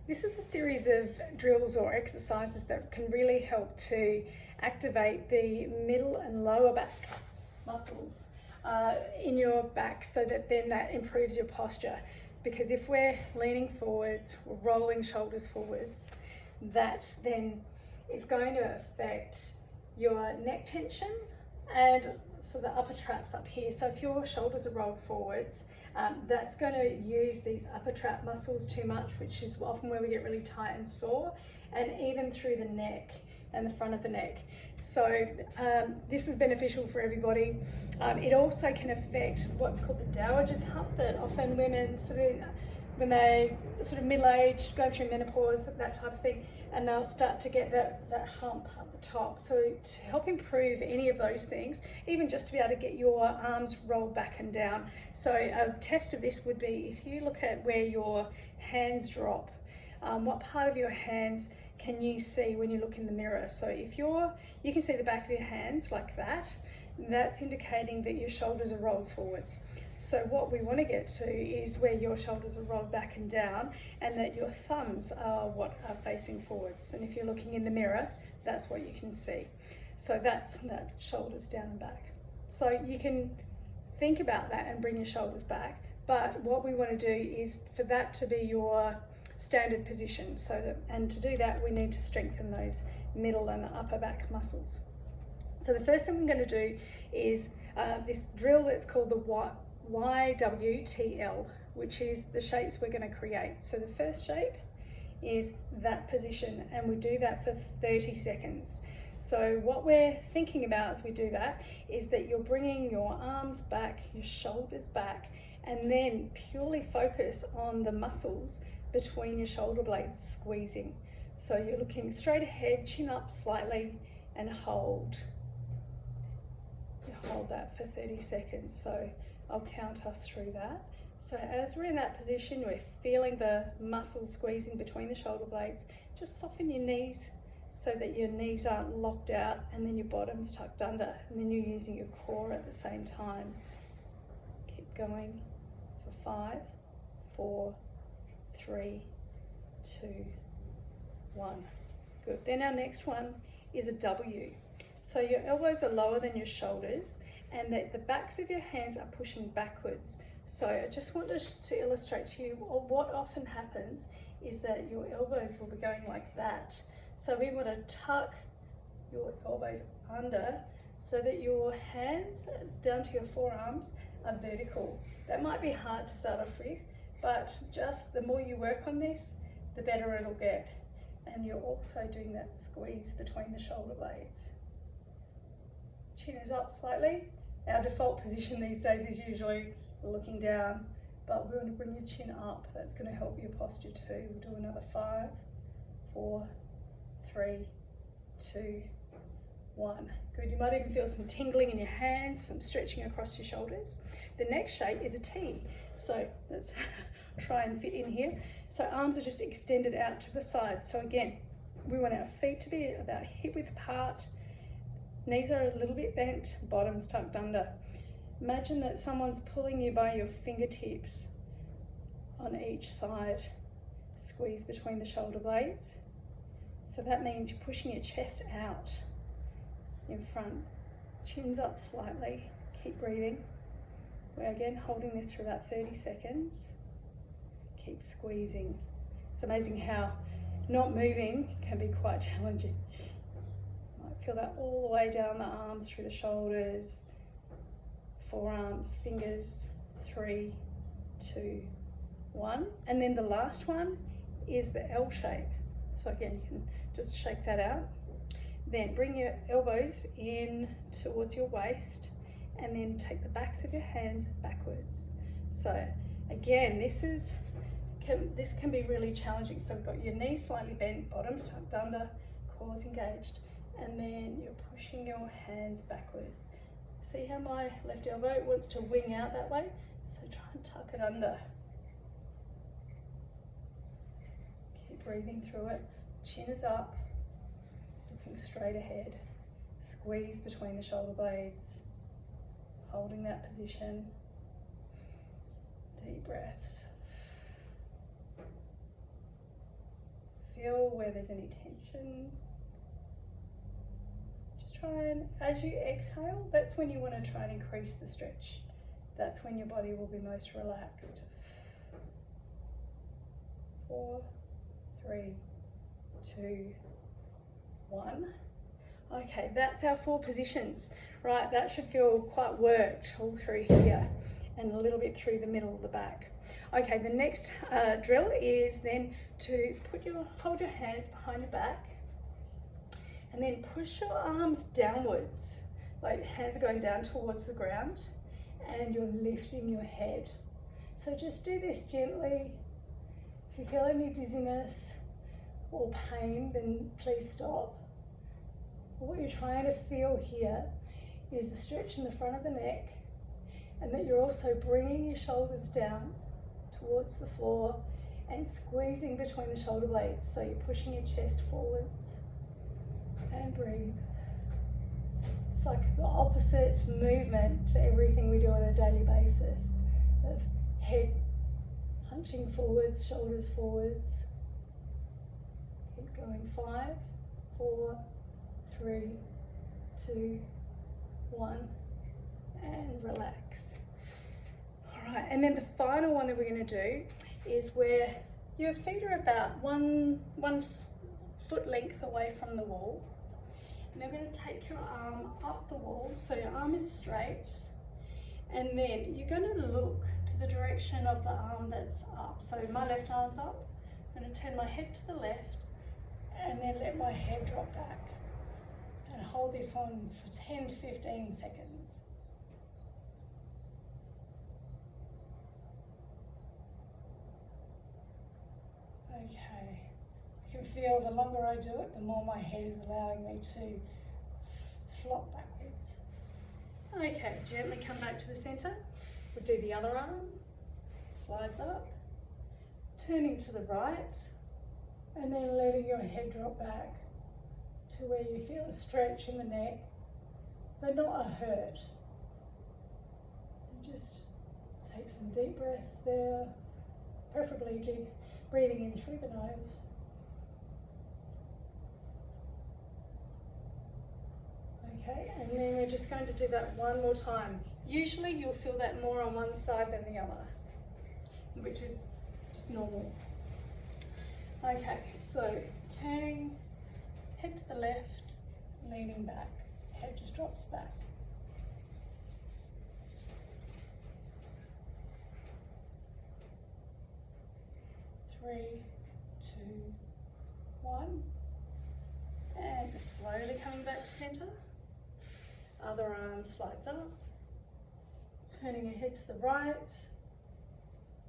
This is a series of drills or exercises that can really help to activate the middle and lower back muscles in your back, so that then that improves your posture. Because if we're leaning forwards, or rolling shoulders forwards, that then is going to affect your neck tension and so the upper traps up here. So if your shoulders are rolled forwards, that's going to use these upper trap muscles too much, which is often where we get really tight and sore, and even through the neck and the front of the neck. So this is beneficial for everybody. It also can affect what's called the dowager's hump, that often women when they middle-aged, going through menopause, that type of thing, and they'll start to get that hump at the top. So to help improve any of those things, even just to be able to get your arms rolled back and down. So a test of this would be if you look at where your hands drop, what part of your hands can you see when you look in the mirror? So if you can see the back of your hands like that, that's indicating that your shoulders are rolled forwards. So what we want to get to is where your shoulders are rolled back and down, and that your thumbs are what are facing forwards. And if you're looking in the mirror, that's what you can see. So that's that shoulders down and back. So you can think about that and bring your shoulders back. But what we want to do is for that to be your standard position. And to do that, we need to strengthen those middle and upper back muscles. So the first thing we're going to do is this drill that's called the YWTL, which is the shapes we're going to create. So the first shape is that position, and we do that for 30 seconds. So what we're thinking about as we do that is that you're bringing your arms back, your shoulders back, and then purely focus on the muscles between your shoulder blades squeezing. So you're looking straight ahead, chin up slightly, and hold. You hold that for 30 seconds. So I'll count us through that. So as we're in that position, we're feeling the muscles squeezing between the shoulder blades. Just soften your knees so that your knees aren't locked out, and then your bottom's tucked under, and then you're using your core at the same time. Keep going for 5, 4, 3, 2, 1. Good. Then our next one is a W. So your elbows are lower than your shoulders, and the backs of your hands are pushing backwards. So I just wanted to illustrate to you what often happens is that your elbows will be going like that. So we want to tuck your elbows under so that your hands down to your forearms are vertical. That might be hard to start off with, but just the more you work on this, the better it'll get. And you're also doing that squeeze between the shoulder blades. Chin is up slightly. Our default position these days is usually looking down, but we want to bring your chin up. That's going to help your posture too. We'll do another 5, 4, 3, 2, 1. Good. You might even feel some tingling in your hands, some stretching across your shoulders. The next shape is a T. So let's try and fit in here. So arms are just extended out to the side. So again, we want our feet to be about hip width apart. Knees are a little bit bent, bottom's tucked under. Imagine that someone's pulling you by your fingertips on each side. Squeeze between the shoulder blades. So that means you're pushing your chest out in front. Chin's up slightly. Keep breathing. We're again holding this for about 30 seconds. Keep squeezing. It's amazing how not moving can be quite challenging. Feel that all the way down the arms, through the shoulders, forearms, fingers. 3, 2, 1. And then the last one is the L shape. So again, you can just shake that out. Then bring your elbows in towards your waist, and then take the backs of your hands backwards. So again, this can be really challenging. So we've got your knees slightly bent, bottoms tucked under, core's engaged. And then you're pushing your hands backwards. See how my left elbow wants to wing out that way? So try and tuck it under. Keep breathing through it. Chin is up, looking straight ahead. Squeeze between the shoulder blades, holding that position. Deep breaths. feel where there's any tension. Just try and, as you exhale, that's when you want to try and increase the stretch. That's when your body will be most relaxed. 4, 3, 2, 1. Okay, that's our 4 positions. Right, that should feel quite worked all through here and a little bit through the middle of the back. Okay, the next drill is then to hold your hands behind your back and then push your arms downwards, like hands are going down towards the ground and you're lifting your head. So just do this gently. If you feel any dizziness or pain, then please stop. What you're trying to feel here is a stretch in the front of the neck, and that you're also bringing your shoulders down towards the floor and squeezing between the shoulder blades. So you're pushing your chest forwards and breathe. It's like the opposite movement to everything we do on a daily basis of head hunching forwards, shoulders forwards. Keep going. 5, 4, 3, 2, 1, and relax. All right, and then the final one that we're going to do is where your feet are about one foot length away from the wall. And then we're going to take your arm up the wall, so your arm is straight, and then you're going to look to the direction of the arm that's up. So my left arm's up. I'm going to turn my head to the left and then let my head drop back. And hold this one for 10 to 15 seconds. Okay, I can feel the longer I do it, the more my head is allowing me to flop backwards. Okay, gently come back to the center. We'll do the other arm, slides up, turning to the right, and then letting your head drop back to where you feel a stretch in the neck, but not a hurt. And just take some deep breaths there, preferably deep breathing in through the nose. Okay, and then we're just going to do that one more time. Usually you'll feel that more on one side than the other, which is just normal. Okay, so turning, head to the left, leaning back, head just drops back. Three, 2, 1, and just slowly coming back to center. Other arm slides up, turning your head to the right,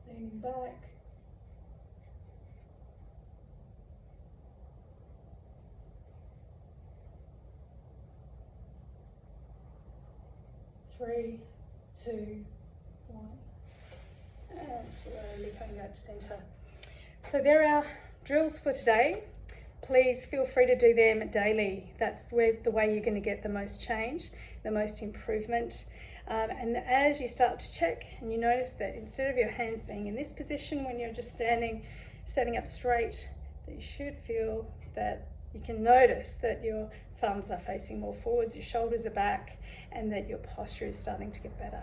leaning back. Three, 2, 1, and slowly coming back to center. So there are drills for today. Please feel free to do them daily. That's the way you're going to get the most change, the most improvement. And as you start to check and you notice that instead of your hands being in this position when you're just standing up straight, that you should feel that you can notice that your thumbs are facing more forwards, your shoulders are back, and that your posture is starting to get better.